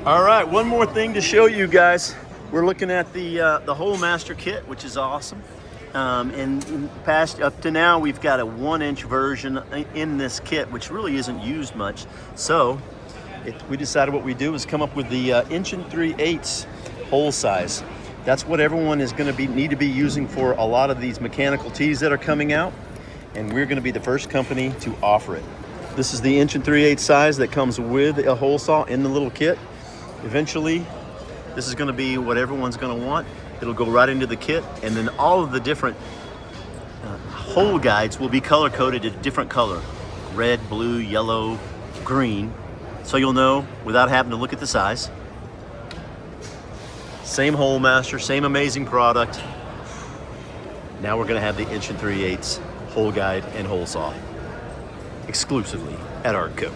All right, one more thing to show you guys. We're looking at the Holemaster Kit, which is awesome. And past up to now, we've got a 1-inch version in this kit, which really isn't used much. So we decided what we do is come up with the 1 3/8 hole size. That's what everyone is going to need to be using for a lot of these mechanical tees that are coming out, and we're going to be the first company to offer it. This is the 1 3/8 size that comes with a hole saw in the little kit. Eventually, this is going to be what everyone's going to want. It'll go right into the kit, and then all of the different hole guides will be color coded a different color: red, blue, yellow, green, so you'll know without having to look at the size. Same Holemaster, same amazing product. Now we're going to have the 1 3/8 hole guide and hole saw exclusively at ARGCO.